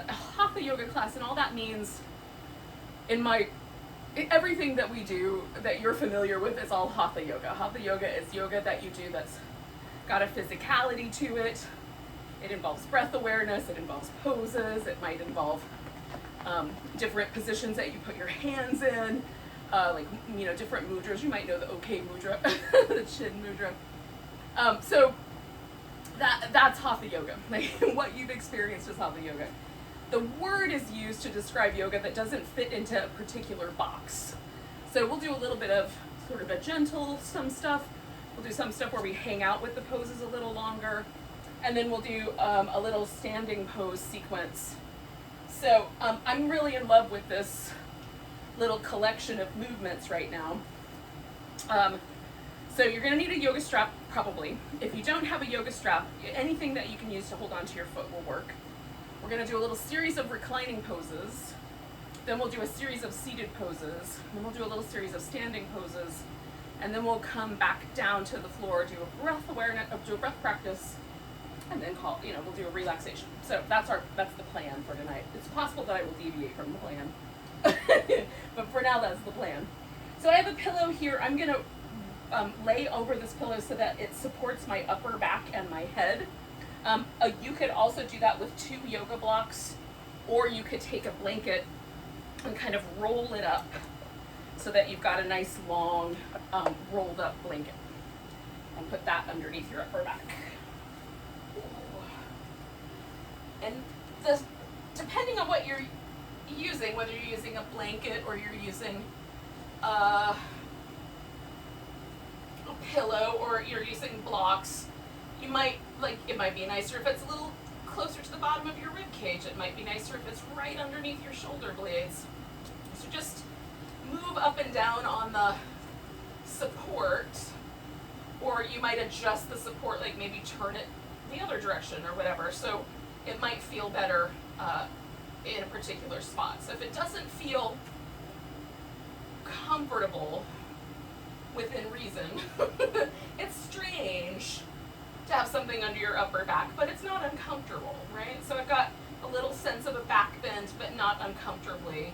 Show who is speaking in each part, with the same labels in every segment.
Speaker 1: a Hatha yoga class, and all that means everything that we do that you're familiar with is all Hatha yoga. Hatha yoga is yoga that you do that's got a physicality to it. It involves breath awareness, it involves poses, it might involve different positions that you put your hands in, like, you know, different mudras. You might know the OK mudra, the chin mudra. So that's Hatha yoga. Like, what you've experienced is Hatha yoga. The word is used to describe yoga that doesn't fit into a particular box. So we'll do a little bit of sort of a gentle some stuff. We'll do some stuff where we hang out with the poses a little longer. And then we'll do a little standing pose sequence. So I'm really in love with this little collection of movements right now. So you're gonna need a yoga strap, probably. If you don't have a yoga strap, anything that you can use to hold onto your foot will work. We're gonna do a little series of reclining poses. Then we'll do a series of seated poses. Then we'll do a little series of standing poses. And then we'll come back down to the floor, do a breath awareness, do a breath practice, and then we'll do a relaxation. So that's the plan for tonight. It's possible that I will deviate from the plan, but for now that's the plan. So I have a pillow here. I'm gonna lay over this pillow so that it supports my upper back and my head. You could also do that with 2 yoga blocks, or you could take a blanket and kind of roll it up so that you've got a nice long rolled up blanket, and put that underneath your upper back. And depending on what you're using, whether you're using a blanket or you're using a pillow or you're using blocks, it might be nicer if it's a little closer to the bottom of your rib cage. It might be nicer if it's right underneath your shoulder blades. So just move up and down on the support, or you might adjust the support, like maybe turn it the other direction or whatever. So it might feel better in a particular spot. So if it doesn't feel comfortable within reason, it's strange to have something under your upper back, but it's not uncomfortable, right? So I've got a little sense of a back bend, but not uncomfortably.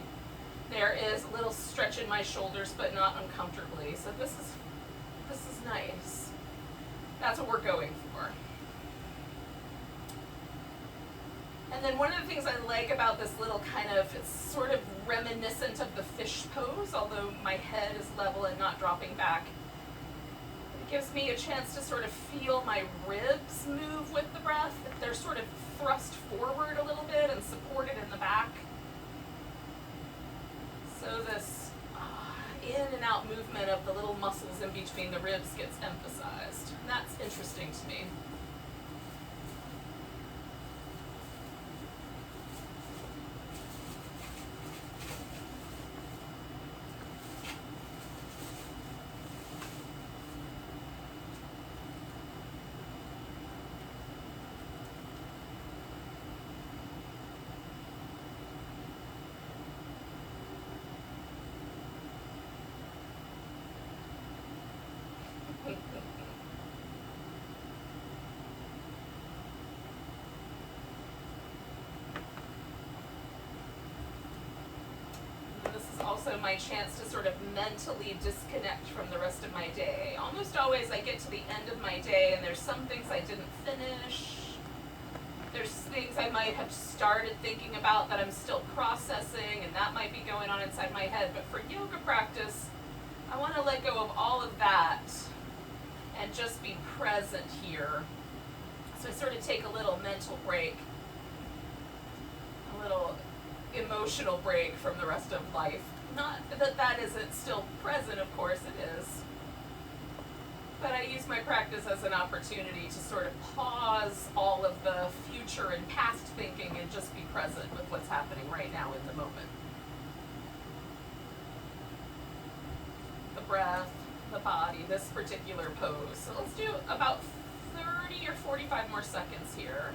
Speaker 1: There is a little stretch in my shoulders, but not uncomfortably. So this is nice. That's what we're going for. And then one of the things I like about this little it's sort of reminiscent of the fish pose, although my head is level and not dropping back. It gives me a chance to sort of feel my ribs move with the breath. They're sort of thrust forward a little bit and supported in the back. So this in and out movement of the little muscles in between the ribs gets emphasized. And that's interesting to me. Also my chance to sort of mentally disconnect from the rest of my day. Almost always I get to the end of my day and there's some things I didn't finish. There's things I might have started thinking about that I'm still processing, and that might be going on inside my head. But for yoga practice, I want to let go of all of that and just be present here. So I sort of take a little mental break, a little emotional break from the rest of life. Not that that isn't still present, of course it is. But I use my practice as an opportunity to sort of pause all of the future and past thinking and just be present with what's happening right now in the moment. The breath, the body, this particular pose. So let's do about 30 or 45 more seconds here.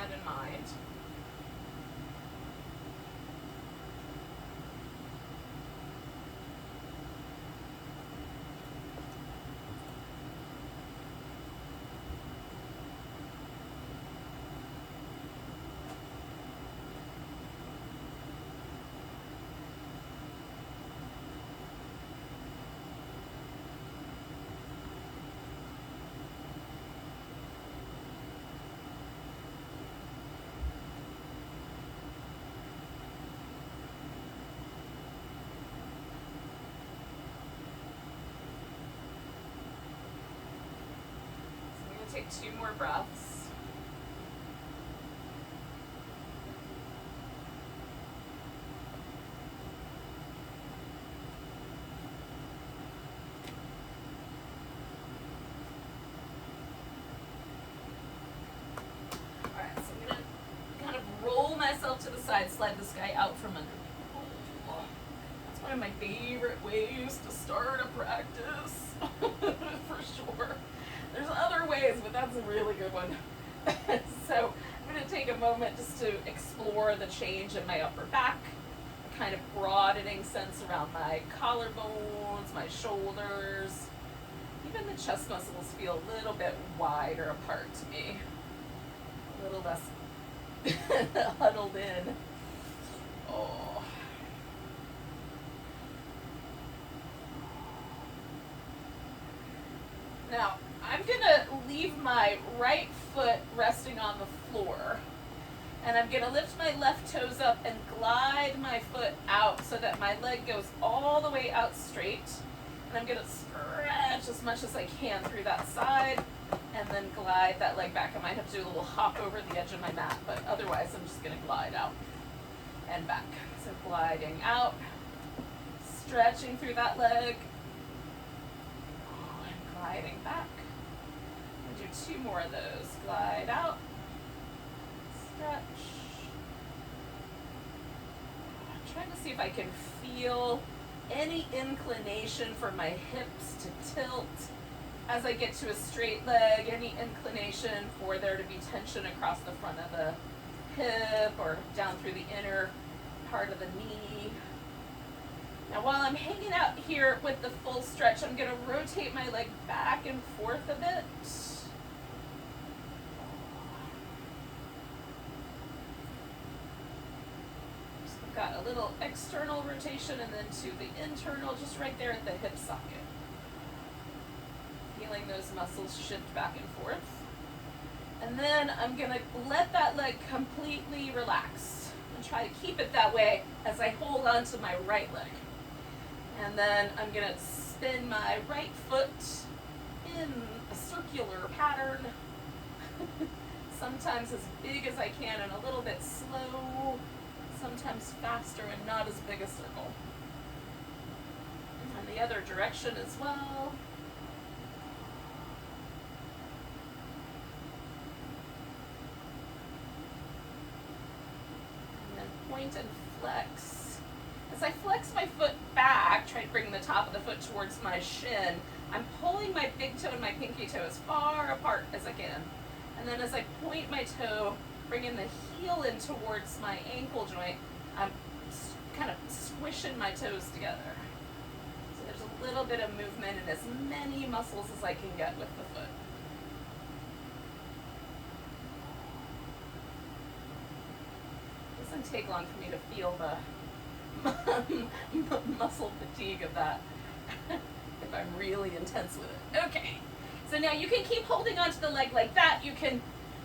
Speaker 1: In mind. take 2 more breaths. To the side, slide this guy out from under me. Oh, that's one of my favorite ways to start a practice, for sure. There's other ways, but that's a really good one. So I'm going to take a moment just to explore the change in my upper back, a kind of broadening sense around my collarbones, my shoulders. Even the chest muscles feel a little bit wider apart to me, a little less huddled in. Oh. Now, I'm gonna leave my right foot resting on the floor, and I'm gonna lift my left toes up and glide my foot out so that my leg goes all the way out straight, and I'm gonna stretch as much as I can through that side, and then glide that leg back. I might have to do a little hop over the edge of my mat, but otherwise I'm just going to glide out and back. So gliding out, stretching through that leg, and gliding back. I'll do 2 more of those. Glide out, stretch. I'm trying to see if I can feel any inclination for my hips to tilt as I get to a straight leg, any inclination for there to be tension across the front of the hip or down through the inner part of the knee. Now while I'm hanging out here with the full stretch, I'm going to rotate my leg back and forth a bit. So I've got a little external rotation and then to the internal, just right there at the hip socket. Feeling those muscles shift back and forth. And then I'm going to let that leg completely relax and try to keep it that way as I hold on to my right leg. And then I'm going to spin my right foot in a circular pattern, sometimes as big as I can and a little bit slow, sometimes faster and not as big a circle. And the other direction as well. Point and flex. As I flex my foot back, try to bring the top of the foot towards my shin, I'm pulling my big toe and my pinky toe as far apart as I can. And then as I point my toe, bringing the heel in towards my ankle joint, I'm kind of squishing my toes together. So there's a little bit of movement and as many muscles as I can get with the foot. Doesn't take long for me to feel the muscle fatigue of that if I'm really intense with it. Okay, so now you can keep holding onto the leg like that. You can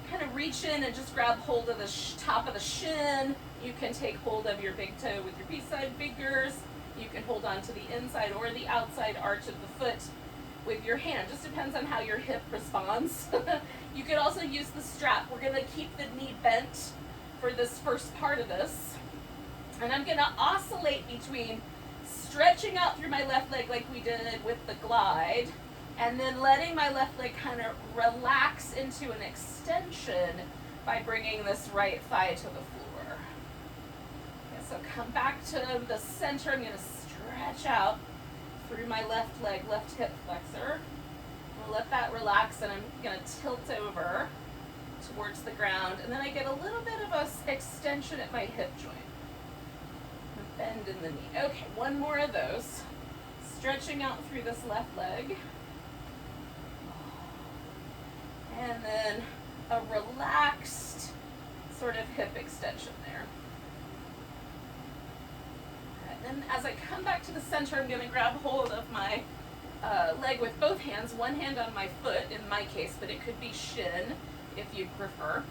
Speaker 1: kind of reach in and just grab hold of the top of the shin. You can take hold of your big toe with your B-side fingers. You can hold on to the inside or the outside arch of the foot with your hand. Just depends on how your hip responds. You could also use the strap. We're going to keep the knee bent for this first part of this. And I'm going to oscillate between stretching out through my left leg like we did with the glide, and then letting my left leg kind of relax into an extension by bringing this right thigh to the floor. Okay, so come back to the center. I'm going to stretch out through my left leg, left hip flexor. I'm going to let that relax, and I'm going to tilt over towards the ground, and then I get a little bit of a extension at my hip joint. A bend in the knee. Okay, 1 more of those. Stretching out through this left leg. And then a relaxed sort of hip extension there. And as I come back to the center, I'm going to grab hold of my leg with both hands, one hand on my foot in my case, but it could be shin if you prefer.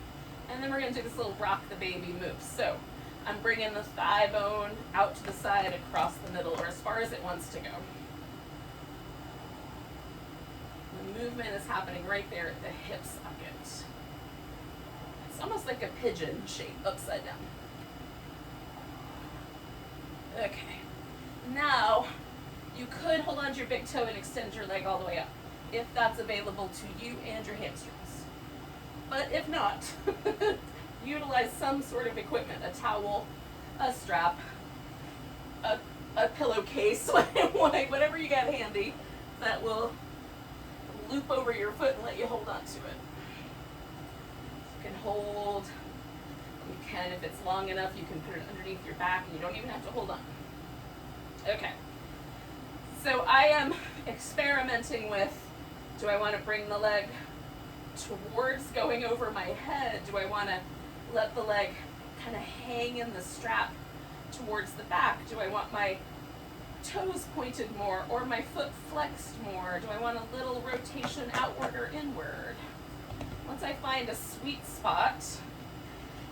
Speaker 1: And then we're going to do this little rock the baby move. So I'm bringing the thigh bone out to the side across the middle, or as far as it wants to go. The movement is happening right there at the hip socket. It's almost like a pigeon shape, upside down. Okay. Now, you could hold on to your big toe and extend your leg all the way up, if that's available to you and your hamstrings. But if not, utilize some sort of equipment, a towel, a strap, a pillowcase, whatever you got handy that will loop over your foot and let you hold on to it. You can hold, you can, if it's long enough, you can put it underneath your back and you don't even have to hold on. Okay. So I am experimenting with, do I want to bring the leg towards going over my head? Do I want to let the leg kind of hang in the strap towards the back? Do I want my toes pointed more or my foot flexed more? Do I want a little rotation outward or inward? Once I find a sweet spot,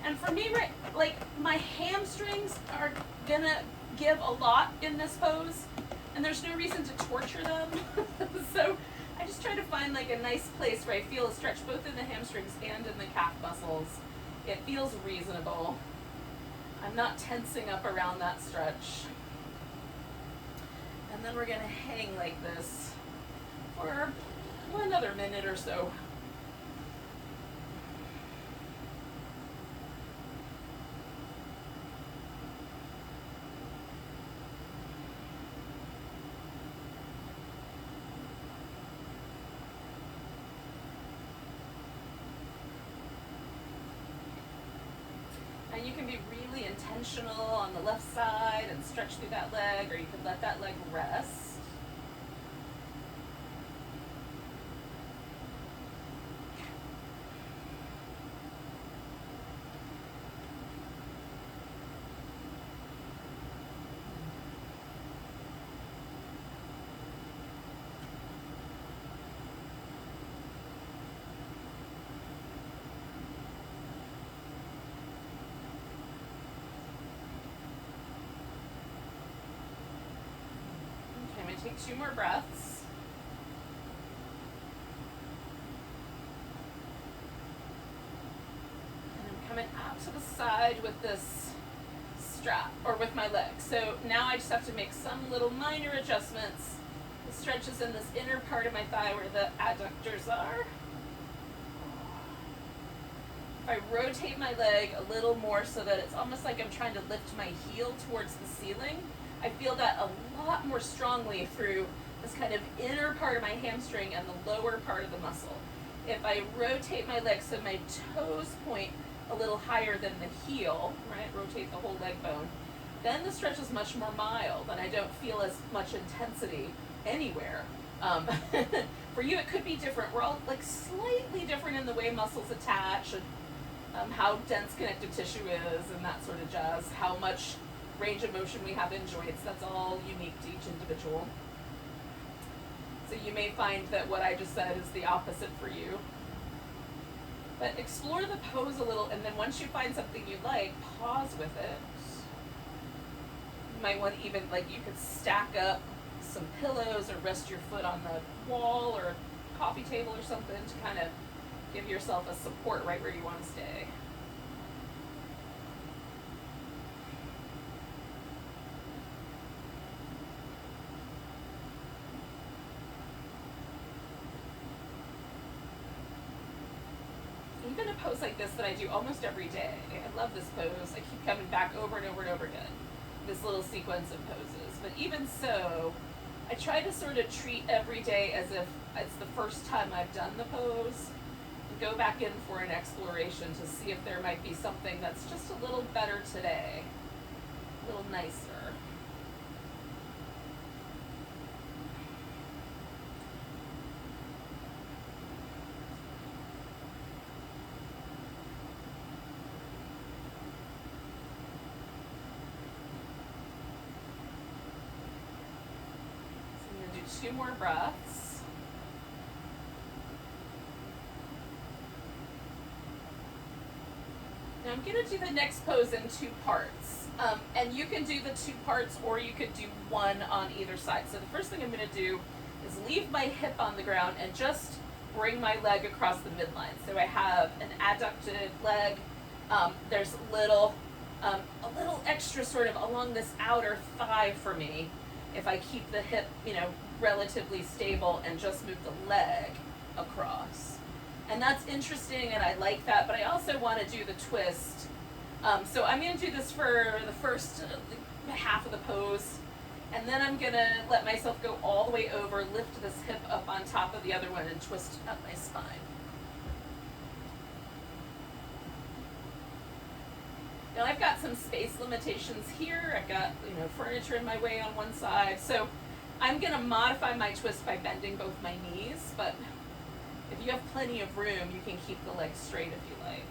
Speaker 1: and for me, right, like my hamstrings are gonna give a lot in this pose, and there's no reason to torture them. So I just try to find like a nice place where I feel a stretch both in the hamstrings and in the calf muscles. It feels reasonable. I'm not tensing up around that stretch. And then we're gonna hang like this for another minute or so. And you can be really intentional on the left side and stretch through that leg, or you can let that leg rest. Take 2 more breaths. And I'm coming out to the side with this strap, or with my leg. So now I just have to make some little minor adjustments. The stretch is in this inner part of my thigh where the adductors are. If I rotate my leg a little more so that it's almost like I'm trying to lift my heel towards the ceiling, I feel that a lot more strongly through this kind of inner part of my hamstring and the lower part of the muscle. If I rotate my leg so my toes point a little higher than the heel, right, rotate the whole leg bone, then the stretch is much more mild and I don't feel as much intensity anywhere. For you it could be different. We're all like slightly different in the way muscles attach and how dense connective tissue is and that sort of jazz, how much range of motion we have in joints. That's all unique to each individual. So you may find that what I just said is the opposite for you. But explore the pose a little, and then once you find something you like, pause with it. You might want even, like, you could stack up some pillows or rest your foot on the wall or a coffee table or something to kind of give yourself a support right where you want to stay. Even a pose like this that I do almost every day. I love this pose. I keep coming back over and over and over again. This little sequence of poses. But even so, I try to sort of treat every day as if it's the first time I've done the pose. And go back in for an exploration to see if there might be something that's just a little better today. A little nicer. Two more breaths. Now I'm going to do the next pose in 2 parts. And you can do the 2 parts or you could do one on either side. So the first thing I'm going to do is leave my hip on the ground and just bring my leg across the midline. So I have an adducted leg. There's a little extra sort of along this outer thigh for me if I keep the hip, relatively stable and just move the leg across. And that's interesting, and I like that, but I also want to do the twist. So I'm going to do this for the first half of the pose, and then I'm going to let myself go all the way over, lift this hip up on top of the other one, and twist up my spine. Now I've got some space limitations here. I've got, furniture in my way on one side, so I'm going to modify my twist by bending both my knees, but if you have plenty of room, you can keep the legs straight if you like.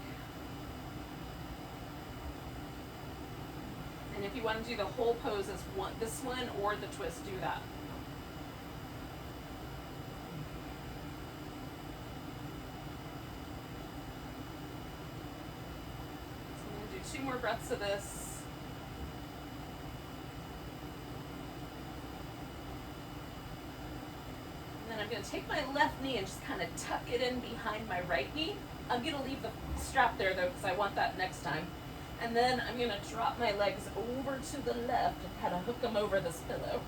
Speaker 1: And if you want to do the whole pose as this one or the twist, do that. So I'm going to do 2 more breaths of this. And then I'm going to take my left knee and just kind of tuck it in behind my right knee. I'm going to leave the strap there though, because I want that next time. And then I'm going to drop my legs over to the left and kind of hook them over this pillow.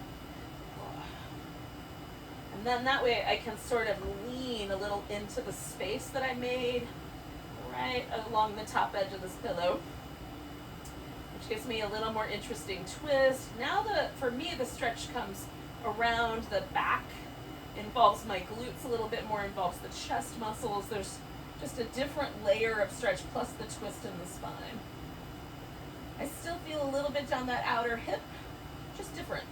Speaker 1: And then that way I can sort of lean a little into the space that I made right along the top edge of this pillow, which gives me a little more interesting twist. Now for me, the stretch comes around the back, involves my glutes a little bit more, involves the chest muscles. There's just a different layer of stretch plus the twist in the spine. I still feel a little bit down that outer hip, just different.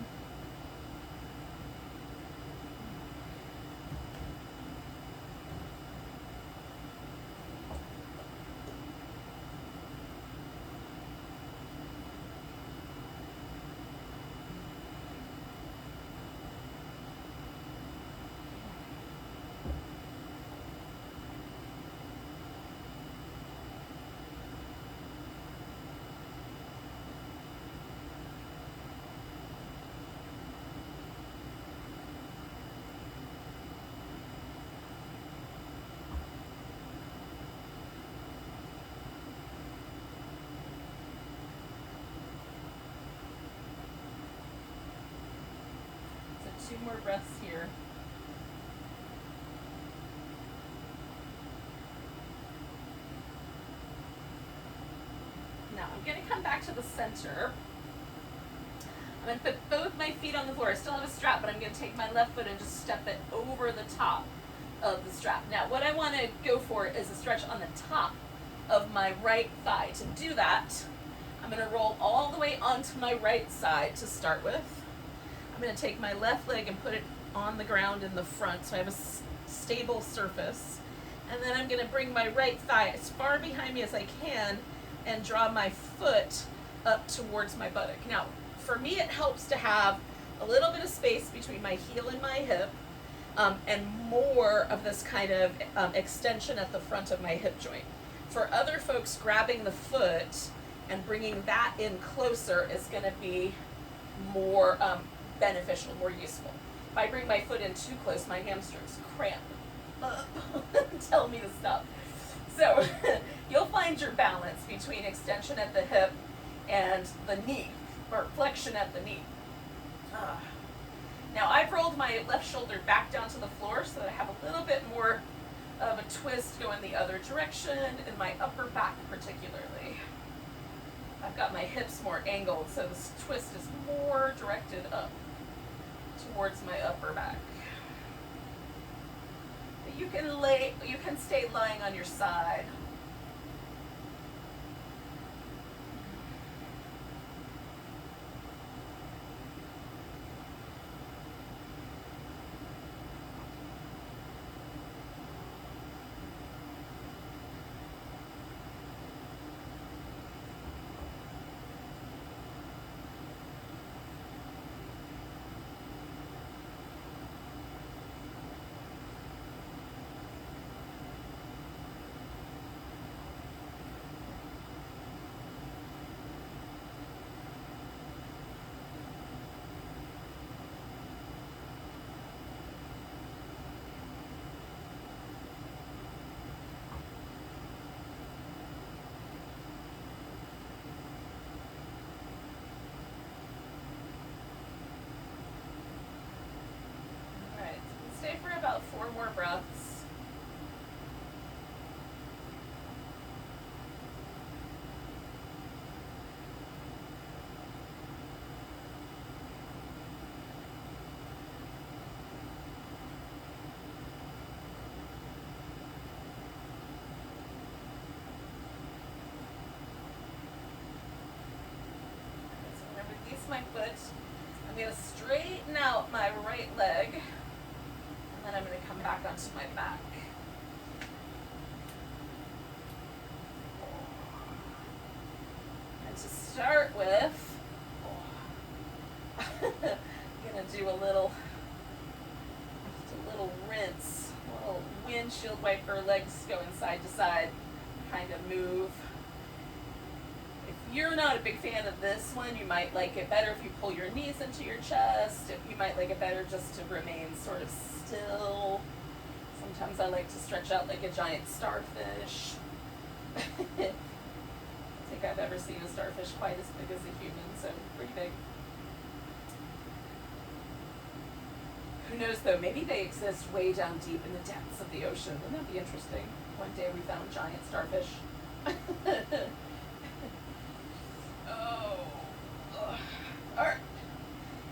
Speaker 1: So 2 more breaths here. Now I'm going to come back to the center. I'm going to put both my feet on the floor. I still have a strap, but I'm going to take my left foot and just step it over the top of the strap. Now what I want to go for is a stretch on the top of my right thigh. To do that, I'm going to roll all the way onto my right side to start with. I'm going to take my left leg and put it on the ground in the front so I have a stable surface. And then I'm going to bring my right thigh as far behind me as I can and draw my foot up towards my buttock. Now, for me, it helps to have a little bit of space between my heel and my hip, and more of this kind of extension at the front of my hip joint. For other folks, grabbing the foot and bringing that in closer is going to be more beneficial, more useful. If I bring my foot in too close, my hamstrings cramp up and tell me to stop. So you'll find your balance between extension at the hip and the knee, or flexion at the knee. Now I've rolled my left shoulder back down to the floor so that I have a little bit more of a twist going the other direction in my upper back particularly. I've got my hips more angled, so this twist is more directed up towards my upper back. But you can stay lying on your side. 4 more breaths. Release my foot. I'm going to straighten out my right leg, and then I'm going to come back onto my back. And to start with, I'm going to do a little rinse, a little windshield wiper, legs going side to side kind of move. If you're not a big fan of this one, you might like it better if you pull your knees into your chest. You might like it better just to remain sort of still. Sometimes I like to stretch out like a giant starfish. I don't think I've ever seen a starfish quite as big as a human, so pretty big. Who knows though, maybe they exist way down deep in the depths of the ocean. Wouldn't that be interesting? One day we found giant starfish. Alright,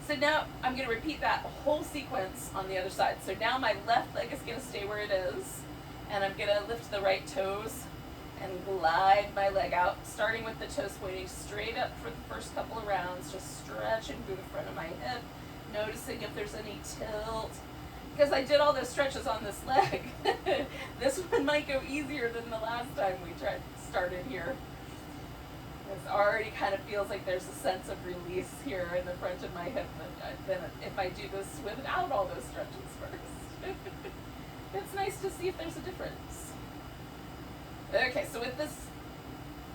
Speaker 1: so now I'm going to repeat that whole sequence on the other side. So now my left leg is going to stay where it is, and I'm going to lift the right toes and glide my leg out, starting with the toes pointing straight up for the first couple of rounds, just stretching through the front of my hip, noticing if there's any tilt. Because I did all those stretches on this leg, this one might go easier than the last time we started here. It already kind of feels like there's a sense of release here in the front of my hip than if I do this without all those stretches first. It's nice to see if there's a difference. Okay, so with this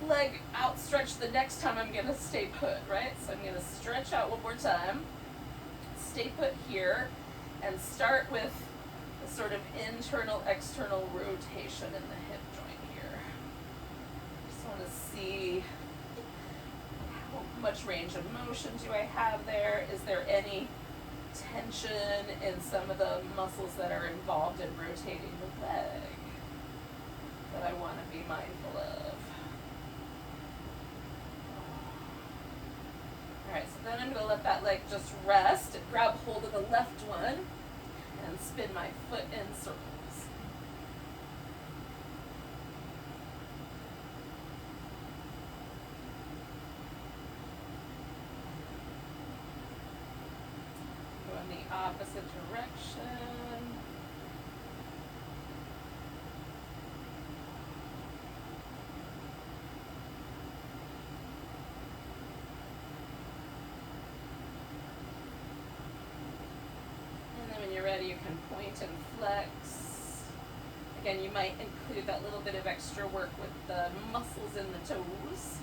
Speaker 1: leg outstretched, the next time I'm going to stay put, right? So I'm going to stretch out one more time, stay put here, and start with a sort of internal-external rotation in the hip joint here. Just want to see how much range of motion do I have there. Is there any tension in some of the muscles that are involved in rotating the leg that I want to be mindful of? Alright, so then I'm going to let that leg just rest, grab hold of the left one, and spin my foot in circles. Go in the opposite direction. You can point and flex. Again, you might include that little bit of extra work with the muscles in the toes.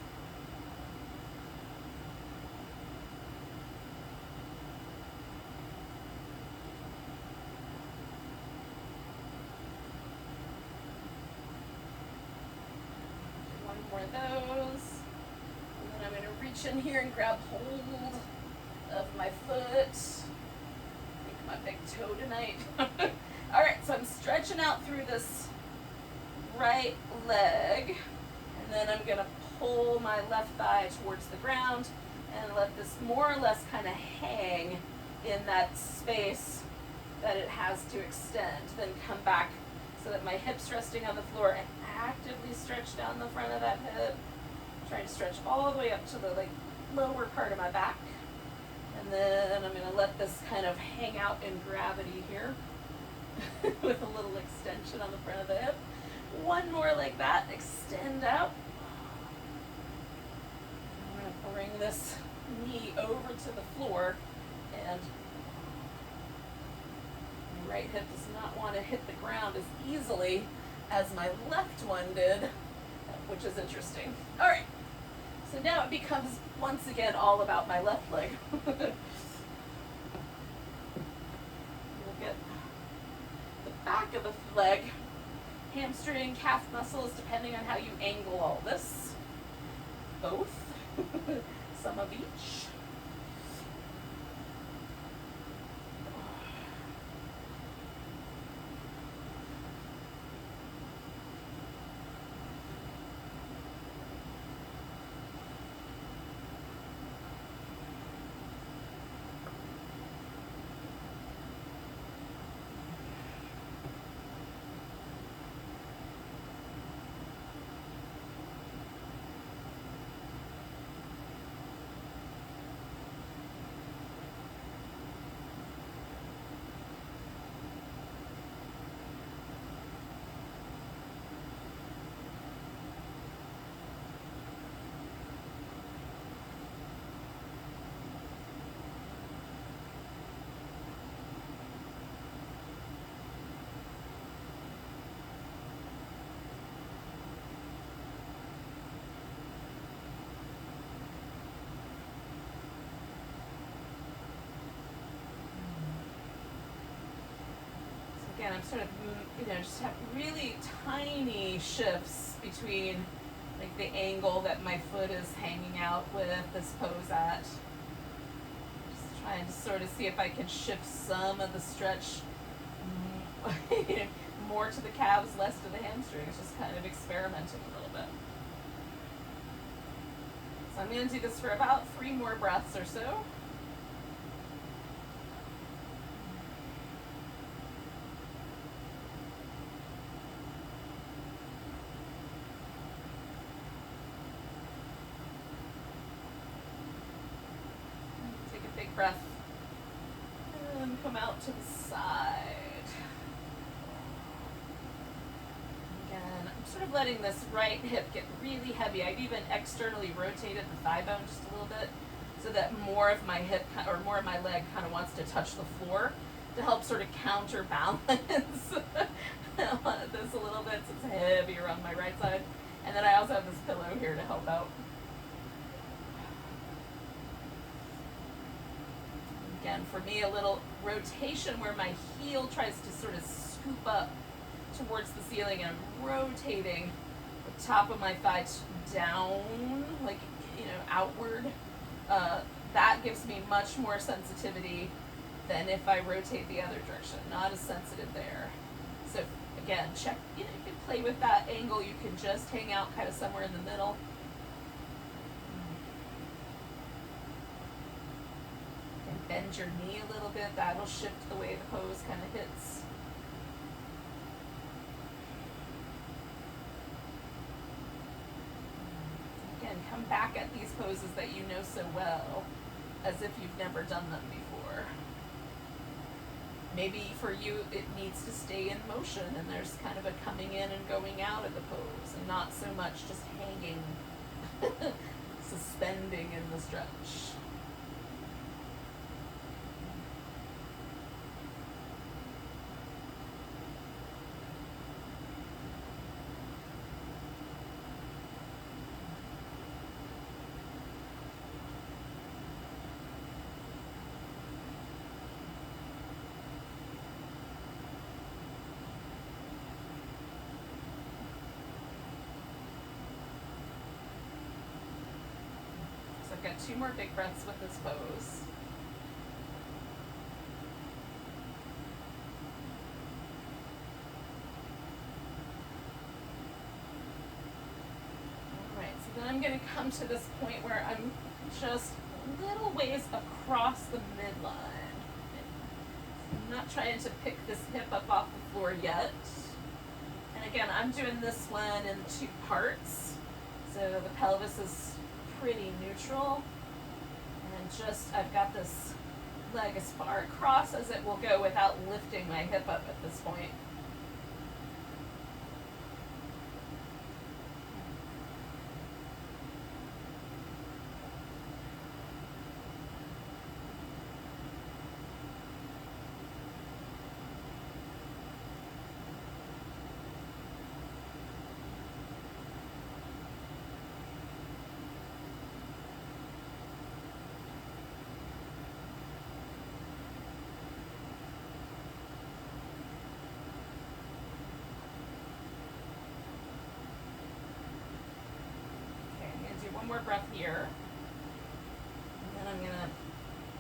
Speaker 1: One more of those. And then I'm going to reach in here and grab hold of my foot. My big toe tonight. Alright, so I'm stretching out through this right leg, and then I'm going to pull my left thigh towards the ground and let this more or less kind of hang in that space that it has to extend. Then come back so that my hip's resting on the floor and actively stretch down the front of that hip. Trying to stretch all the way up to the lower part of my back. And then I'm going to let this kind of hang out in gravity here with a little extension on the front of the hip. One more like that, extend out. I'm going to bring this knee over to the floor, and my right hip does not want to hit the ground as easily as my left one did, which is interesting. All right. So now it becomes, once again, all about my left leg. We'll get the back of the leg, hamstring, calf muscles, depending on how you angle all this. Both. Some of each. sort of, just have really tiny shifts between like the angle that my foot is hanging out with this pose at. Just trying to sort of see if I can shift some of the stretch more to the calves, less to the hamstrings, just kind of experimenting a little bit. So I'm going to do this for about 3 more breaths or so. Take a big breath and come out to the side. Sort of letting this right hip get really heavy. I've even externally rotated the thigh bone just a little bit so that more of my hip or more of my leg kind of wants to touch the floor to help sort of counterbalance this a little bit so it's heavier on my right side. And then I also have this pillow here to help out. Again, for me, a little rotation where my heel tries to sort of scoop up towards the ceiling, and I'm rotating the top of my thigh down, like, outward. That gives me much more sensitivity than if I rotate the other direction. Not as sensitive there. So again, check, you can play with that angle. You can just hang out kind of somewhere in the middle. And bend your knee a little bit. That'll shift the way the pose kind of hits. Come back at these poses that you know so well, as if you've never done them before. Maybe for you it needs to stay in motion and there's kind of a coming in and going out of the pose and not so much just hanging, suspending in the stretch. I've got 2 more big breaths with this pose. Alright, so then I'm going to come to this point where I'm just a little ways across the midline. I'm not trying to pick this hip up off the floor yet. And again, I'm doing this one in 2 parts. So the pelvis is pretty neutral, and just I've got this leg as far across as it will go without lifting my hip up at this point. One more breath here. And then I'm going to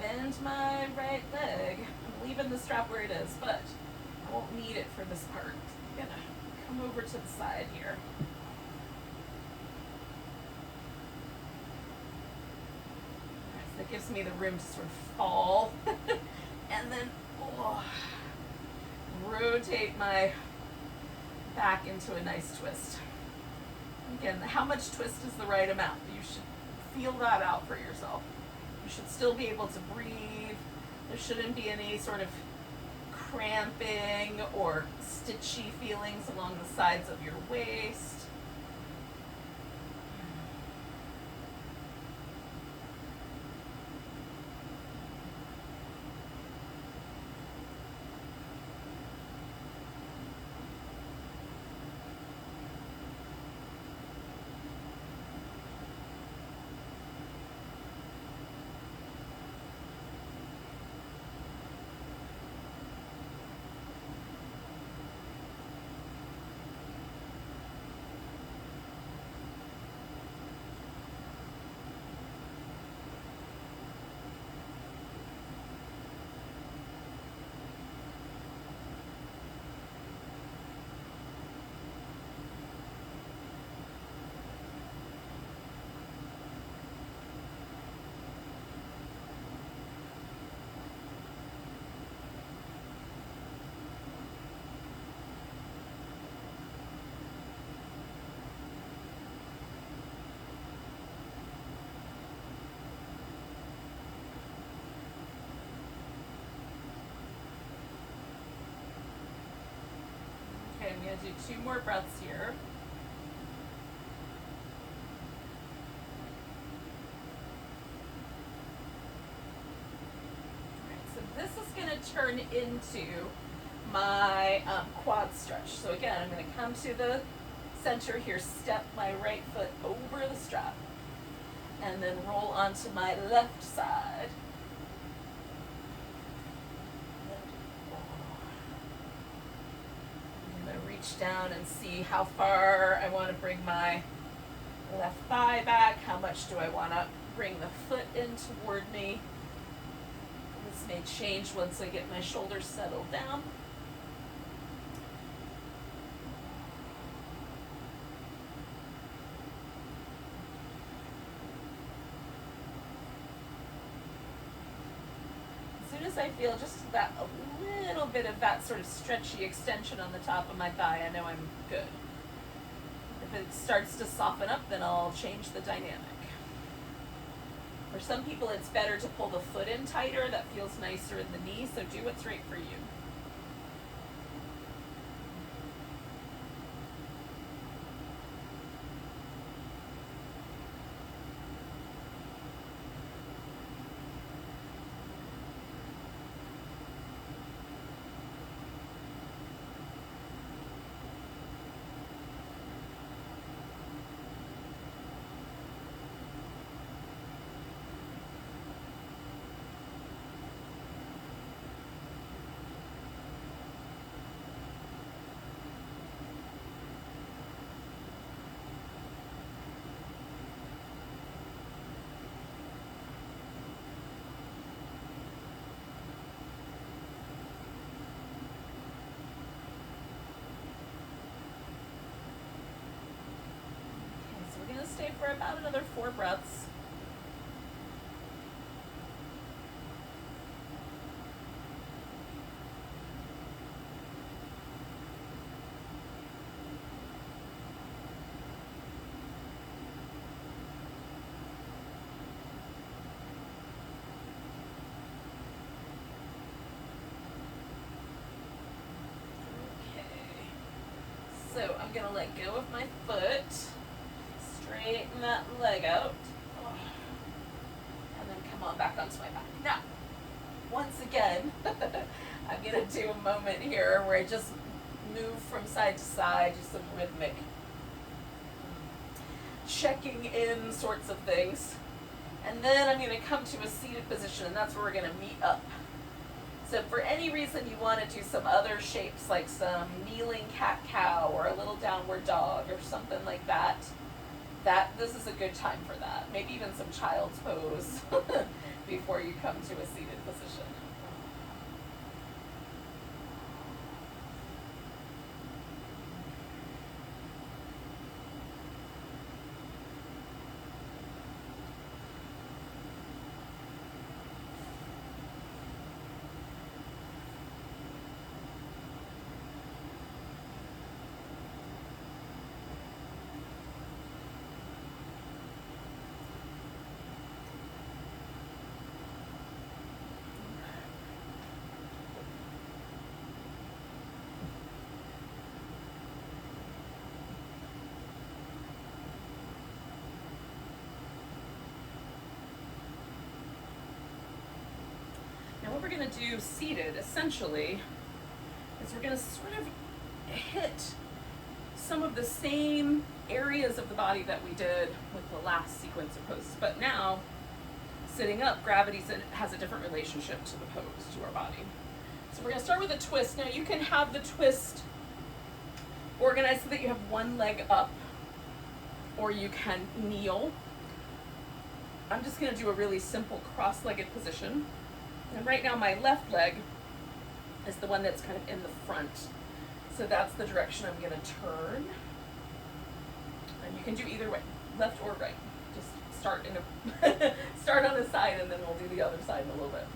Speaker 1: bend my right leg. I'm leaving the strap where it is, but I won't need it for this part. I'm going to come over to the side here. That gives me the room to sort of fall. And then rotate my back into a nice twist. Again, how much twist is the right amount? You should feel that out for yourself. You should still be able to breathe. There shouldn't be any sort of cramping or stitchy feelings along the sides of your waist. I'm going to do 2 more breaths here. All right, so this is going to turn into my quad stretch. So again, I'm going to come to the center here, step my right foot over the strap, and then roll onto my left side. I'm going to reach down and see how far I want to bring my left thigh back. How much do I want to bring the foot in toward me? This may change once I get my shoulders settled down. As soon as I feel just that a little bit of that sort of stretchy extension on the top of my thigh, I know I'm good. If it starts to soften up, then I'll change the dynamic. For some people, it's better to pull the foot in tighter. That feels nicer in the knee, so do what's right for you. Stay for about another 4 breaths. Okay. So I'm going to let go of my foot. Straighten that leg out, and then come on back onto my back. Now, once again, I'm going to do a moment here where I just move from side to side, just some rhythmic checking in sorts of things. And then I'm going to come to a seated position, and that's where we're going to meet up. So if for any reason you want to do some other shapes, like some kneeling cat-cow or a little downward dog or something like that, this is a good time for that. Maybe even some child's pose before you come to a seated position. What we're going to do seated, essentially, is we're going to sort of hit some of the same areas of the body that we did with the last sequence of poses. But now, sitting up, gravity has a different relationship to the pose, to our body. So we're going to start with a twist. Now you can have the twist organized so that you have one leg up, or you can kneel. I'm just going to do a really simple cross-legged position. And right now my left leg is the one that's kind of in the front. So that's the direction I'm going to turn. And you can do either way, left or right. Just start start on the side, and then we'll do the other side in a little bit.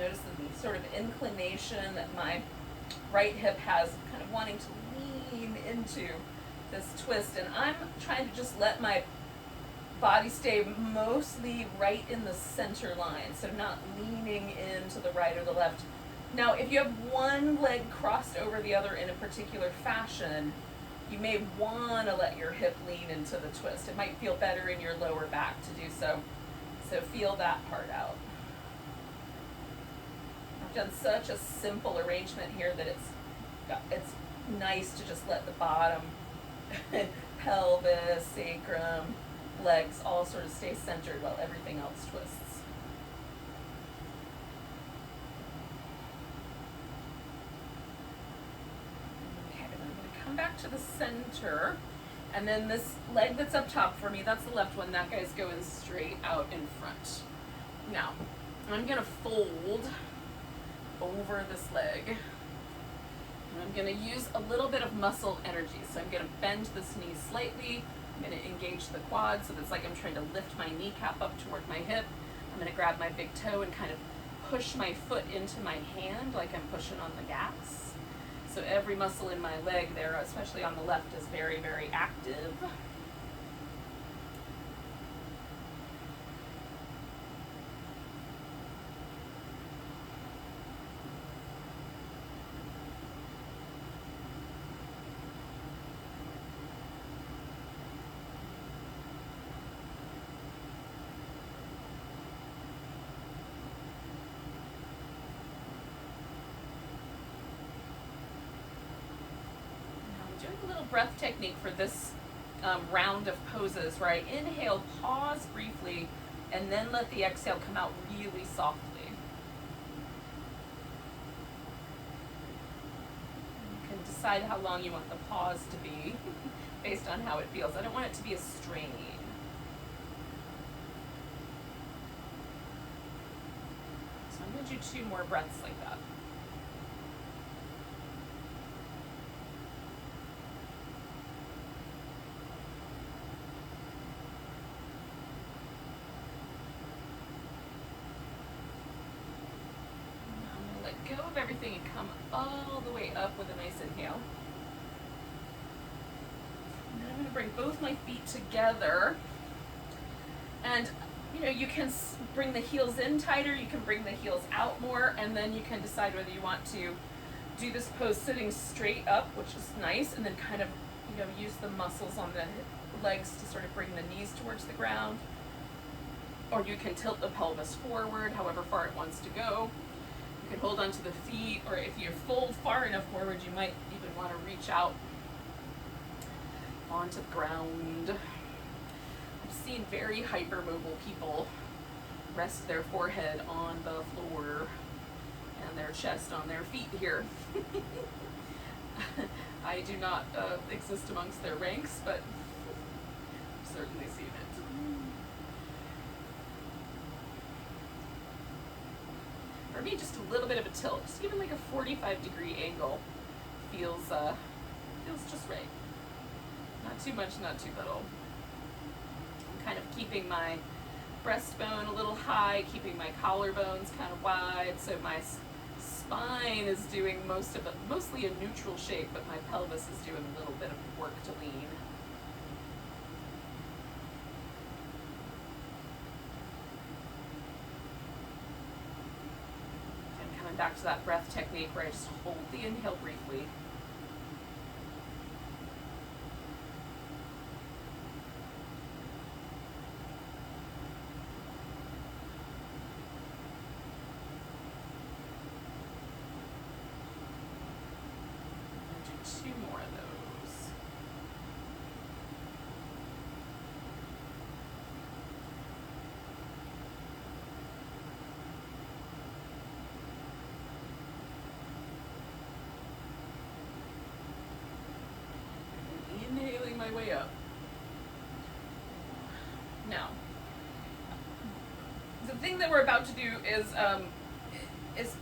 Speaker 1: Notice the sort of inclination that my right hip has, kind of wanting to lean into this twist, and I'm trying to just let my body stay mostly right in the center line, so not leaning into the right or the left. Now, if you have one leg crossed over the other in a particular fashion, you may want to let your hip lean into the twist. It might feel better in your lower back to do so. So feel that part out. I've done such a simple arrangement here that it's nice to just let the bottom, pelvis, sacrum, legs all sort of stay centered while everything else twists. Okay, then I'm going to come back to the center, and then this leg that's up top for me, that's the left one, that guy's going straight out in front. Now, I'm going to fold over this leg, and I'm going to use a little bit of muscle energy. So I'm going to bend this knee slightly. I'm going to engage the quad so that it's like I'm trying to lift my kneecap up toward my hip. I'm going to grab my big toe and kind of push my foot into my hand like I'm pushing on the gas. So every muscle in my leg there, especially on the left, is very, very active. Doing a little breath technique for this round of poses, where I inhale, pause briefly, and then let the exhale come out really softly. You can decide how long you want the pause to be based on how it feels. I don't want it to be a strain. So I'm going to do 2 more breaths like that. Go of everything and come all the way up with a nice inhale. And then I'm going to bring both my feet together, and you can bring the heels in tighter, you can bring the heels out more, and then you can decide whether you want to do this pose sitting straight up, which is nice, and then kind of use the muscles on the legs to sort of bring the knees towards the ground, or you can tilt the pelvis forward however far it wants to go. You can hold onto the feet, or if you fold far enough forward, you might even want to reach out onto the ground. I've seen very hypermobile people rest their forehead on the floor and their chest on their feet here. I do not exist amongst their ranks, but I've certainly seen it. For me, just a little bit of a tilt, just even like a 45-degree angle feels just right. Not too much, not too little. I'm kind of keeping my breastbone a little high, keeping my collarbones kind of wide, so my spine is doing mostly a neutral shape, but my pelvis is doing a little bit of work to lean. Back to that breath technique where I just hold the inhale briefly. And do 2 more of those. Inhaling my way up. Now, the thing that we're about to do is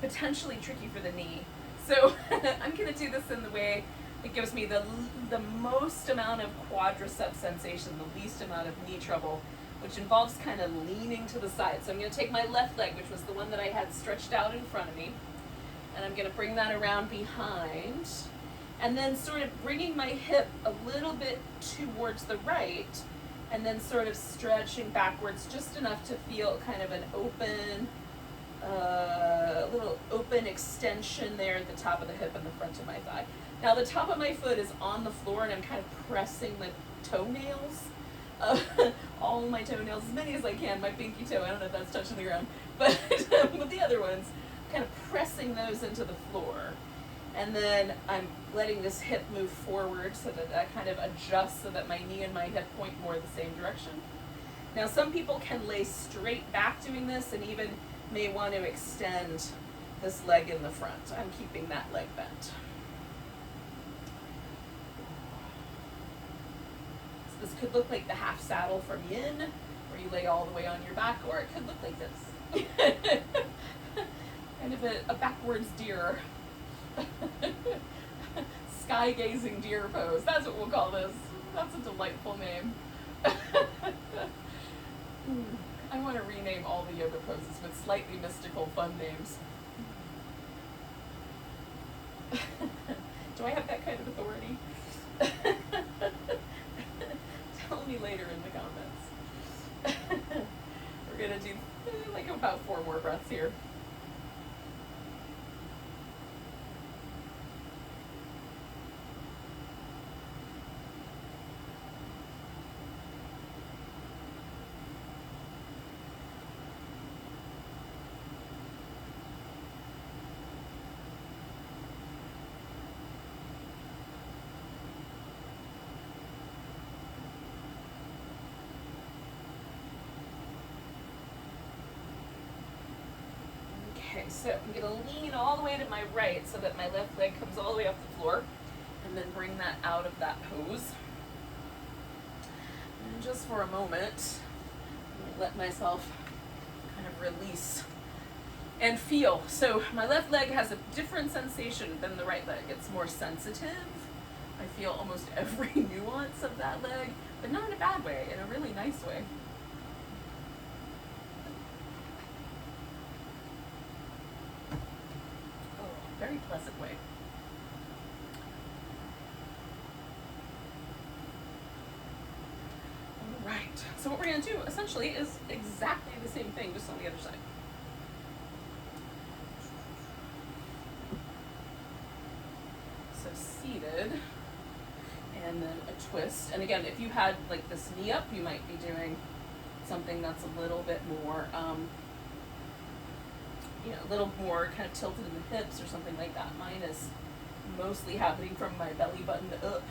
Speaker 1: potentially tricky for the knee. So I'm going to do this in the way that gives me the most amount of quadricep sensation, the least amount of knee trouble, which involves kind of leaning to the side. So I'm going to take my left leg, which was the one that I had stretched out in front of me, and I'm going to bring that around behind, and then sort of bringing my hip a little bit towards the right, and then sort of stretching backwards just enough to feel kind of an open, little open extension there at the top of the hip and the front of my thigh. Now the top of my foot is on the floor, and I'm kind of pressing the toenails, all my toenails, as many as I can. My pinky toe, I don't know if that's touching the ground, but with the other ones, kind of pressing those into the floor. And then I'm letting this hip move forward so that that kind of adjusts so that my knee and my hip point more the same direction. Now some people can lay straight back doing this and even may want to extend this leg in the front. I'm keeping that leg bent. So this could look like the half saddle from yin, where you lay all the way on your back, or it could look like this. Kind of a backwards deer. Sky gazing deer pose. That's what we'll call this. That's a delightful name. I want to rename all the yoga poses with slightly mystical, fun names. Do I have that kind of authority? Tell me later in the comments. We're going to do like about 4 more breaths here. Okay, so I'm going to lean all the way to my right so that my left leg comes all the way off the floor, and then bring that out of that pose. And just for a moment, I'm going to let myself kind of release and feel. So my left leg has a different sensation than the right leg. It's more sensitive. I feel almost every nuance of that leg, but not in a bad way, in a really nice way. Very pleasant way. All right, so what we're going to do essentially is exactly the same thing, just on the other side. So seated, and then a twist. And again, if you had like this knee up, you might be doing something that's a little bit more a little more kind of tilted in the hips or something like that. Mine is mostly happening from my belly button up.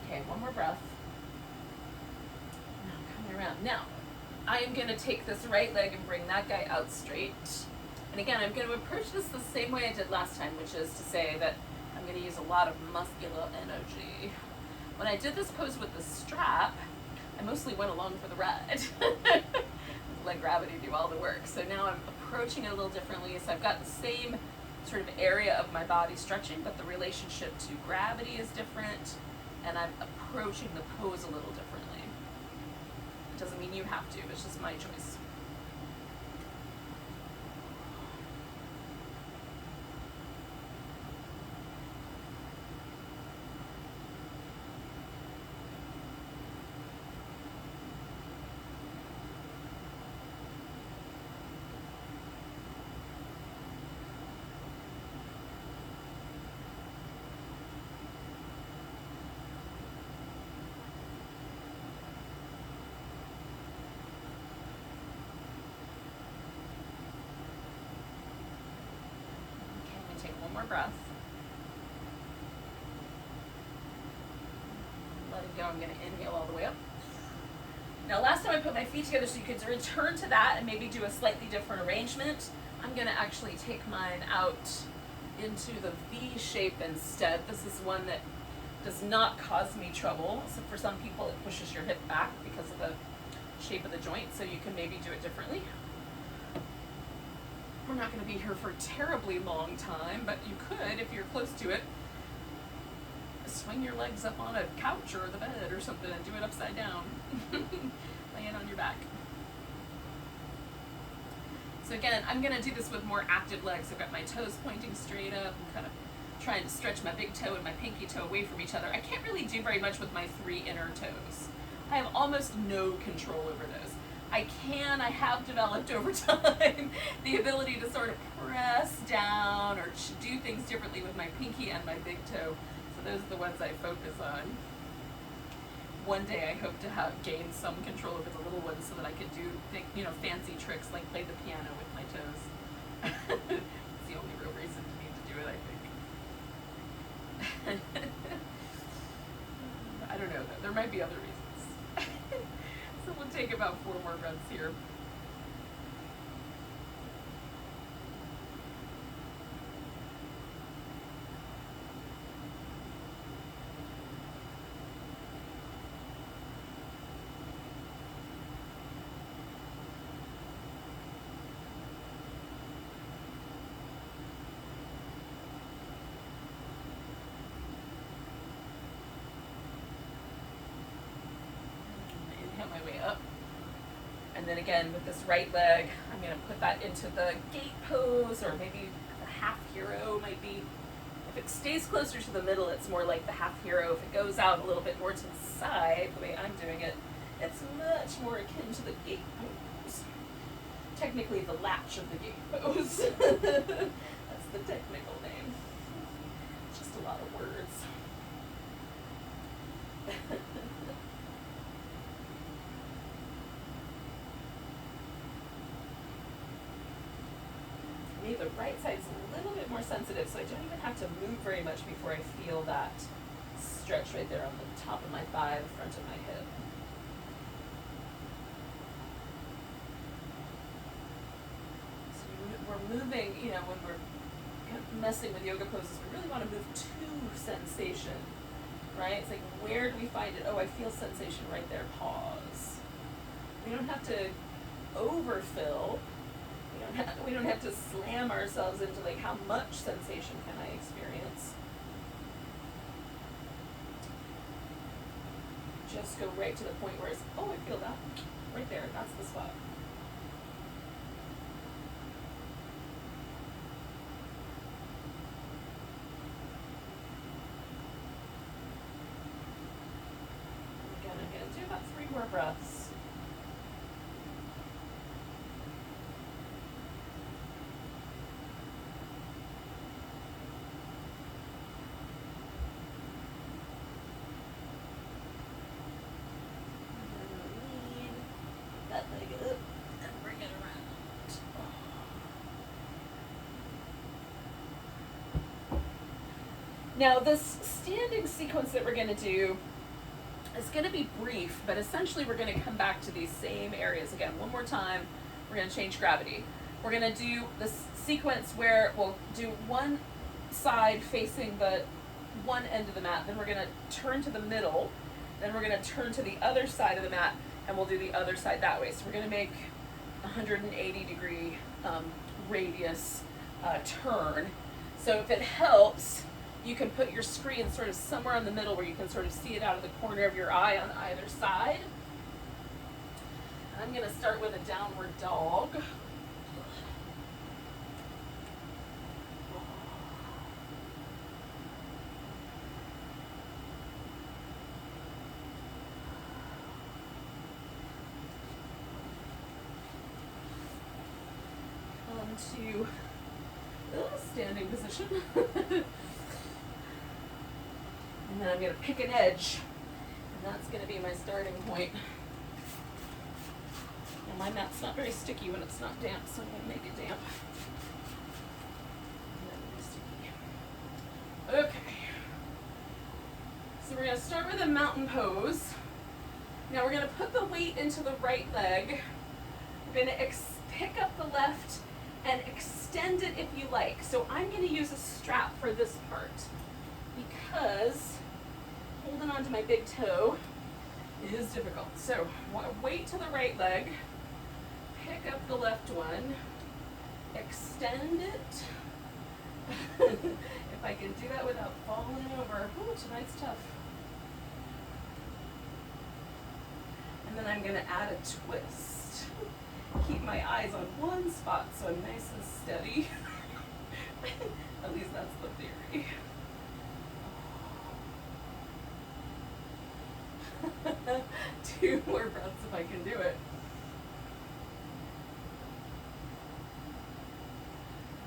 Speaker 1: Okay, one more breath. Now coming around. Now, I am going to take this right leg and bring that guy out straight. And again, I'm going to approach this the same way I did last time, which is to say that I'm going to use a lot of muscular energy. When I did this pose with the strap, I mostly went along for the ride. Let gravity do all the work. So now I'm approaching it a little differently. So I've got the same sort of area of my body stretching, but the relationship to gravity is different. And I'm approaching the pose a little differently. It doesn't mean you have to, it's just my choice. breath. Letting go, I'm going to inhale all the way up. Now last time I put my feet together so you could return to that and maybe do a slightly different arrangement. I'm going to actually take mine out into the V shape instead. This is one that does not cause me trouble. So for some people it pushes your hip back because of the shape of the joint, so you can maybe do it differently. We're not going to be here for a terribly long time, but you could, if you're close to it, swing your legs up on a couch or the bed or something and do it upside down. Lay it on your back. So again, I'm going to do this with more active legs. I've got my toes pointing straight up. I'm kind of trying to stretch my big toe and my pinky toe away from each other. I can't really do very much with my 3 inner toes. I have almost no control over those. I have developed over time the ability to sort of press down or do things differently with my pinky and my big toe. So those are the ones I focus on. One day I hope to gain some control over the little ones so that I could do fancy tricks like play the piano with my toes. It's the only real reason to me to do it, I think. I don't know though. There might be other reasons. So we'll take about 4 more breaths here. My way up, and then again with this right leg I'm going to put that into the gate pose, or maybe the half hero might be. If it stays closer to the middle, it's more like the half hero. If it goes out a little bit more to the side, the way I'm doing it, it's much more akin to the gate pose. Technically the latch of the gate pose. That's the technical name. It's just a lot of words. The right side's a little bit more sensitive, so I don't even have to move very much before I feel that stretch right there on the top of my thigh, the front of my hip. So we're moving, when we're kind of messing with yoga poses, we really want to move to sensation, right? It's like, where do we find it? Oh, I feel sensation right there. Pause. We don't have to overfill. We don't have to slam ourselves into like how much sensation can I experience. Just go right to the point where it's, oh, I feel that. Right there, that's the spot. Again, I'm going to do about 3 more breaths. Now this standing sequence that we're going to do is going to be brief, but essentially we're going to come back to these same areas again. One more time, we're going to change gravity. We're going to do this sequence where we'll do one side facing the one end of the mat, then we're going to turn to the middle, then we're going to turn to the other side of the mat, and we'll do the other side that way. So we're going to make a 180-degree radius turn. So if it helps, you can put your screen sort of somewhere in the middle where you can sort of see it out of the corner of your eye on either side. And I'm going to start with a downward dog. Come to standing position. And then I'm going to pick an edge, and that's going to be my starting point. And my mat's not very sticky when it's not damp, so I'm going to make it damp. And then sticky. a mountain pose. Now we're gonna put the weight into the right leg. We're gonna pick up the left and extend it if you like. So I'm gonna use a strap for this part because holding on to my big toe is difficult. So weight to the right leg, pick up the left one, extend it. If I can do that without falling over. Ooh, tonight's tough. And then I'm gonna add a twist. Keep my eyes on one spot so I'm nice and steady. At least that's the theory. Two more breaths if I can do it.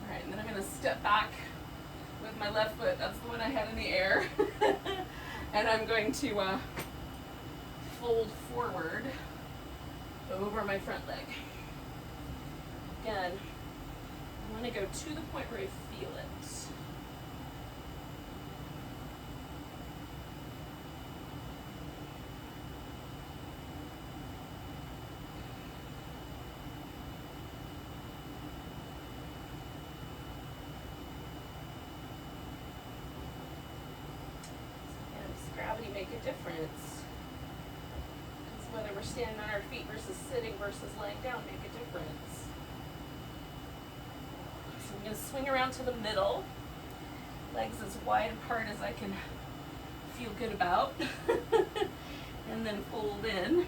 Speaker 1: All right, and then I'm gonna step back with my left foot. That's the one I had in the air. And I'm going to fold forward over my front leg. Again, I want to go to the point where I feel it. Does gravity make a difference? Does whether we're standing on our feet versus sitting versus laying down make a difference? So I'm going to swing around to the middle, legs as wide apart as I can feel good about, and then fold in.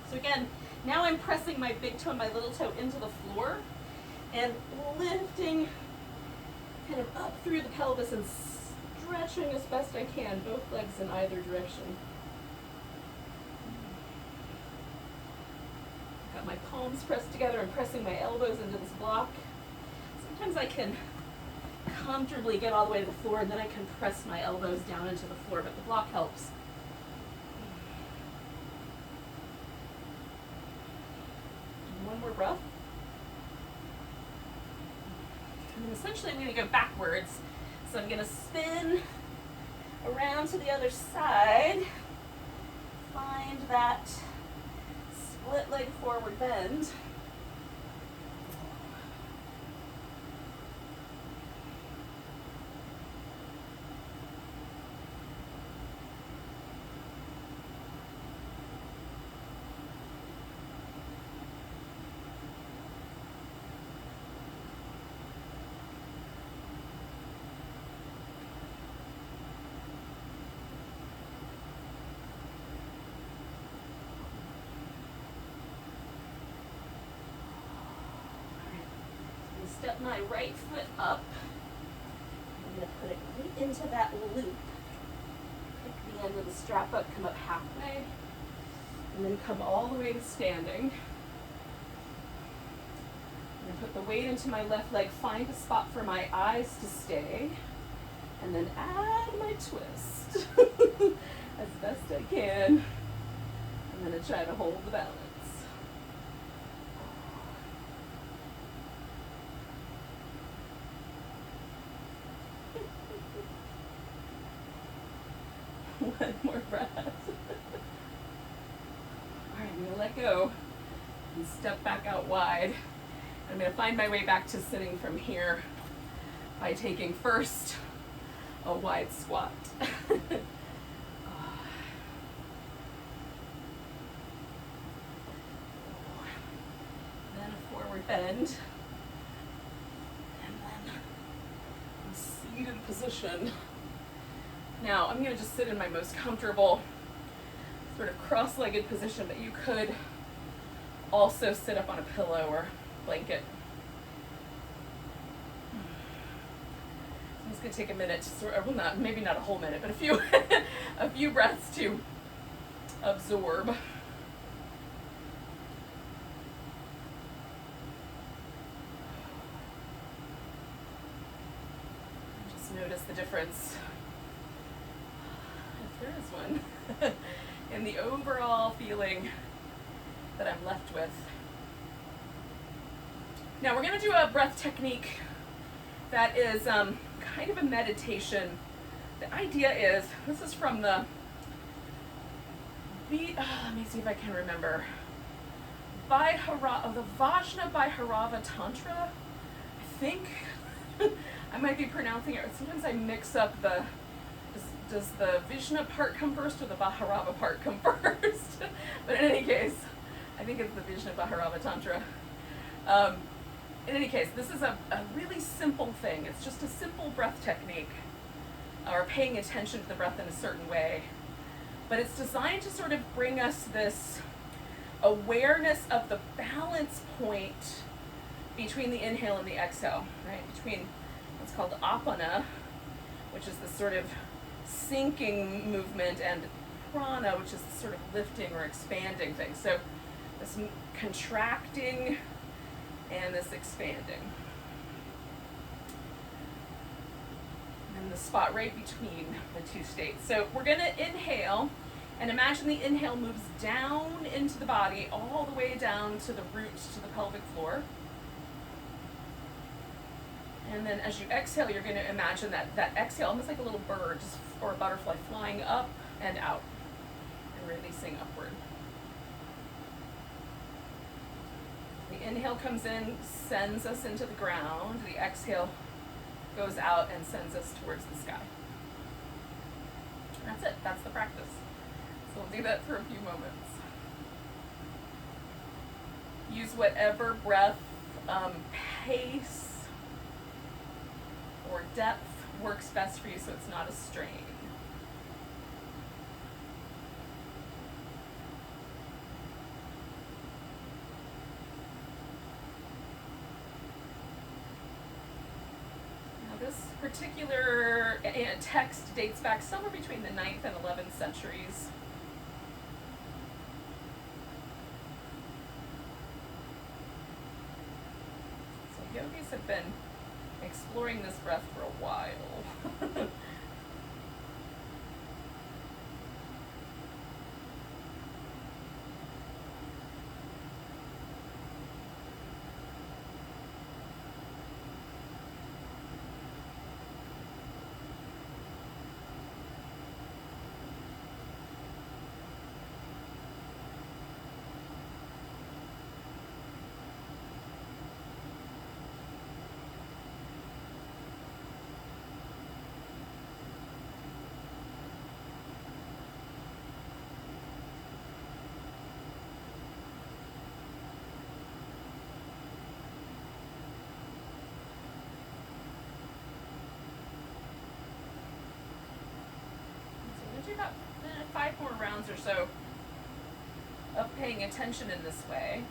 Speaker 1: So again, now I'm pressing my big toe and my little toe into the floor and lifting kind of up through the pelvis and stretching as best I can, both legs in either direction. Got my palms pressed together and pressing my elbows into this block. Sometimes I can comfortably get all the way to the floor and then I can press my elbows down into the floor, but the block helps. One more breath. And then essentially I'm going to go backwards. So I'm going to spin around to the other side, find that split leg forward bend. Step my right foot up. I'm going to put it right into that loop. Pick the end of the strap up, come up halfway, and then come all the way to standing. I'm going to put the weight into my left leg, find a spot for my eyes to stay, and then add my twist as best I can. I'm going to try to hold the balance. One more breath. All right, I'm going to let go and step back out wide. I'm going to find my way back to sitting from here by taking first a wide squat. Then a forward bend. And then a seated position. Now, I'm going to just sit in my most comfortable sort of cross-legged position, but you could also sit up on a pillow or blanket. I'm just going to take a minute to sort of, well, maybe not a whole minute, but a few, a few breaths to absorb. Just notice the difference. There is one. And the overall feeling that I'm left with. Now we're going to do a breath technique that is kind of a meditation The idea is, this is from let me see if I can remember. The Vajna Bhairava Tantra, I think. I might be pronouncing it. Sometimes I mix up does the Vishnu part come first or the Bhairava part come first? But in any case, I think it's the Vishnu Bhairava Tantra. In any case, this is a really simple thing. It's just a simple breath technique, or paying attention to the breath in a certain way. But it's designed to sort of bring us this awareness of the balance point between the inhale and the exhale, right? Between what's called apana, which is the sort of sinking movement, and prana, which is the sort of lifting or expanding thing. So this contracting and this expanding. And the spot right between the two states. So we're going to inhale, and imagine the inhale moves down into the body, all the way down to the roots, to the pelvic floor. And then as you exhale, you're going to imagine that exhale, almost like a little bird or a butterfly, flying up and out and releasing upward. The inhale comes in, sends us into the ground. The exhale goes out and sends us towards the sky. That's it. That's the practice. So we'll do that for a few moments. Use whatever breath pace or depth works best for you, so it's not a strain. Now this particular text dates back somewhere between the 9th and 11th centuries. So yogis have been exploring this breath for a while. Do about 5 more rounds or so of paying attention in this way.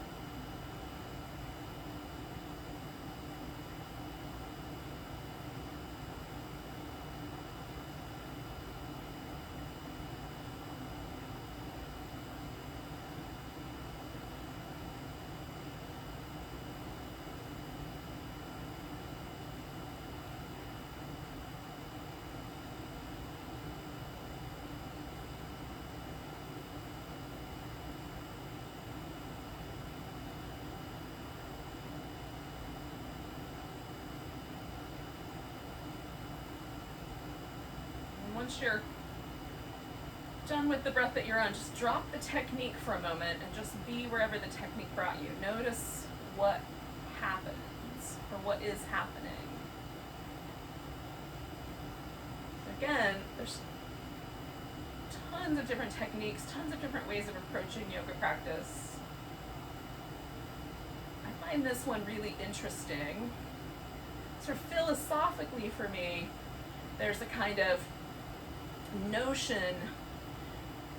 Speaker 1: Once you're done with the breath that you're on, just drop the technique for a moment and just be wherever the technique brought you. Notice what happens, or what is happening. So again, there's tons of different techniques, tons of different ways of approaching yoga practice. I find this one really interesting. Sort of philosophically for me, there's a kind of notion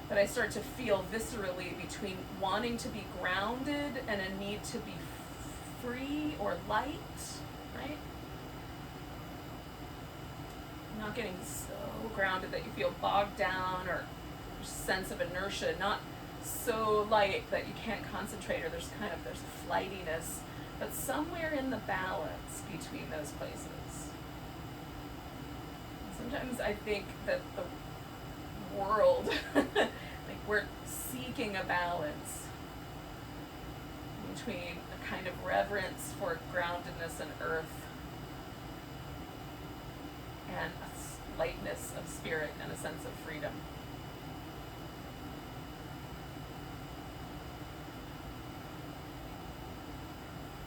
Speaker 1: that I start to feel viscerally between wanting to be grounded and a need to be free or light, right? Not getting so grounded that you feel bogged down or sense of inertia, not so light that you can't concentrate, or there's flightiness, but somewhere in the balance between those places. Sometimes I think that the world, like we're seeking a balance between a kind of reverence for groundedness and earth and lightness of spirit and a sense of freedom.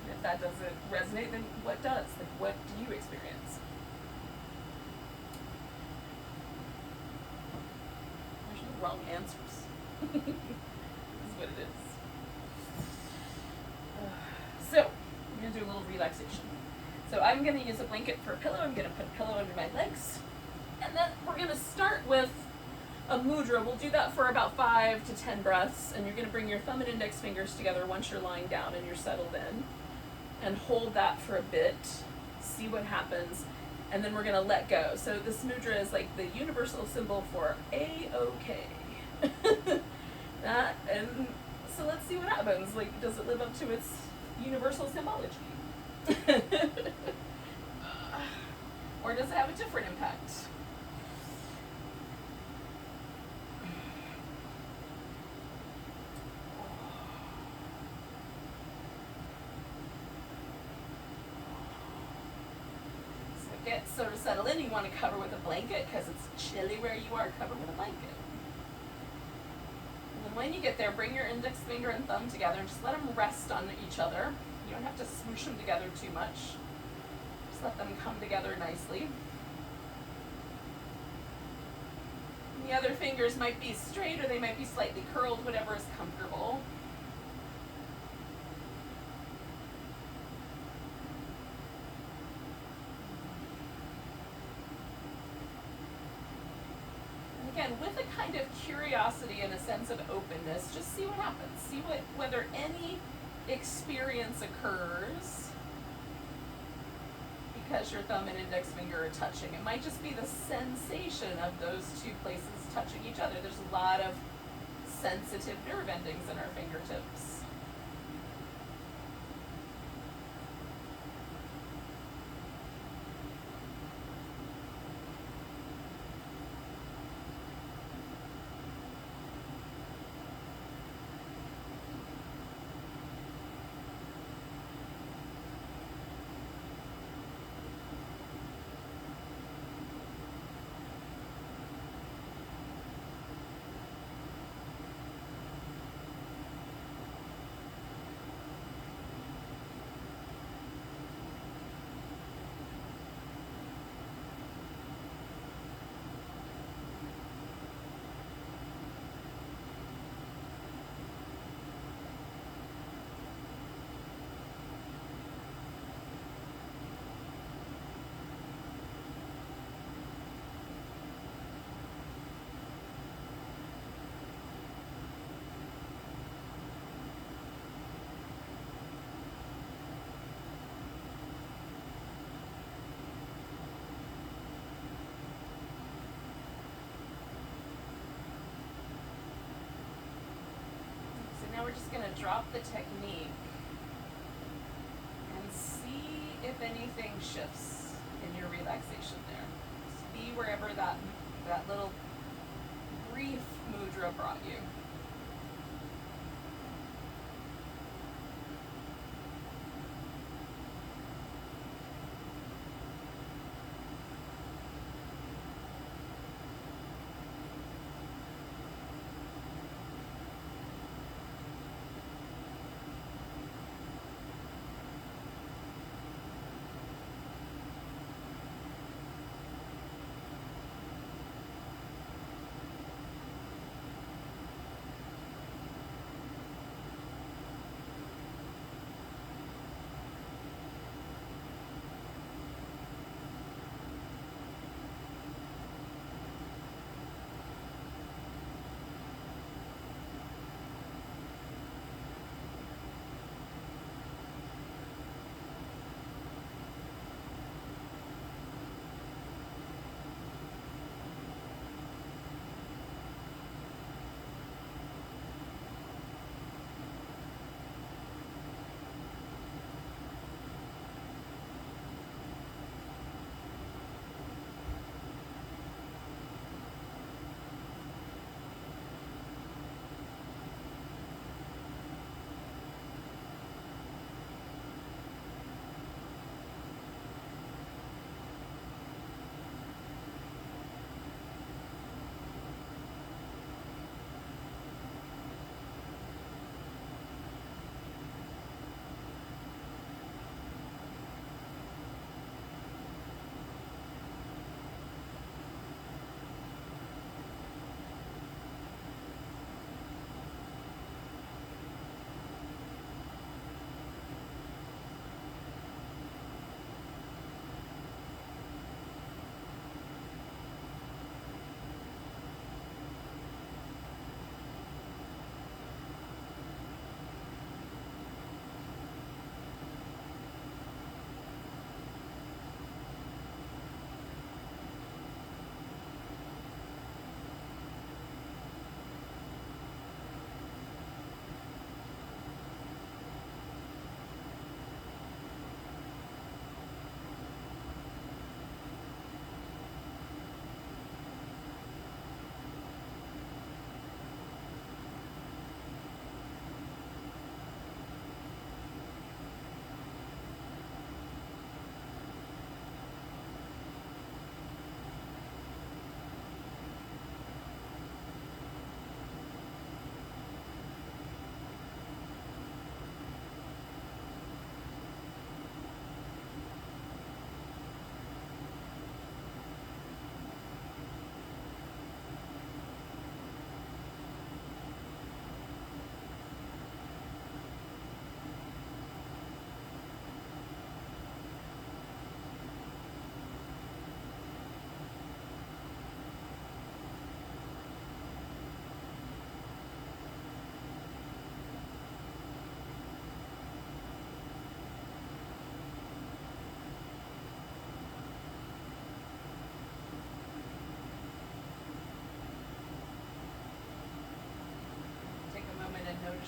Speaker 1: And if that doesn't resonate, then what does? Like, what do you experience? There's no wrong answers. This is what it is. So, I'm going to do a little relaxation. So I'm going to use a blanket for a pillow. I'm going to put a pillow under my legs. And then we're going to start with a mudra. We'll do that for about 5 to 10 breaths. And you're going to bring your thumb and index fingers together once you're lying down and you're settled in. And hold that for a bit. See what happens. And then we're going to let go. So this mudra is like the universal symbol for A-OK. And so let's see what happens. Like, does it live up to its universal symbology? Or does it have a different impact? So to settle in, you want to cover with a blanket because it's chilly where you are. Cover with a blanket. And then when you get there, bring your index finger and thumb together and just let them rest on each other. You don't have to smoosh them together too much. Just let them come together nicely. And the other fingers might be straight or they might be slightly curled, whatever is comfortable. Again, with a kind of curiosity and a sense of openness, just see what happens. See whether any experience occurs because your thumb and index finger are touching. It might just be the sensation of those two places touching each other. There's a lot of sensitive nerve endings in our fingertips. Now we're just going to drop the technique and see if anything shifts in your relaxation there. Just be wherever that little brief mudra brought you.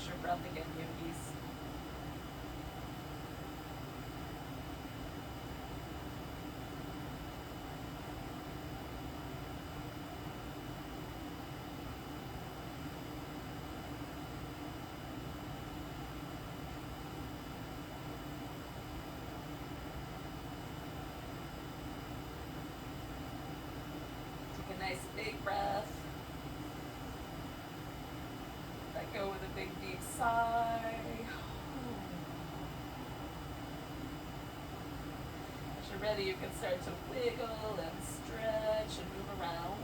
Speaker 1: Relax your breath again, yogis. Take a nice big breath. Let go with a big deep sigh. As you're ready, you can start to wiggle and stretch and move around.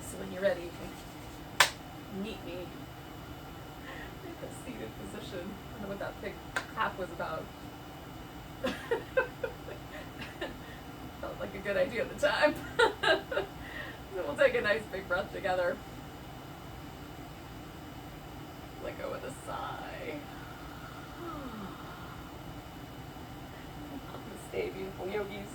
Speaker 1: So when you're ready, you can meet me in the seated position. I don't know what that big clap was about. Felt like a good idea at the time. So we'll take a nice big breath together. Let go with a sigh. Namaste, beautiful yogis.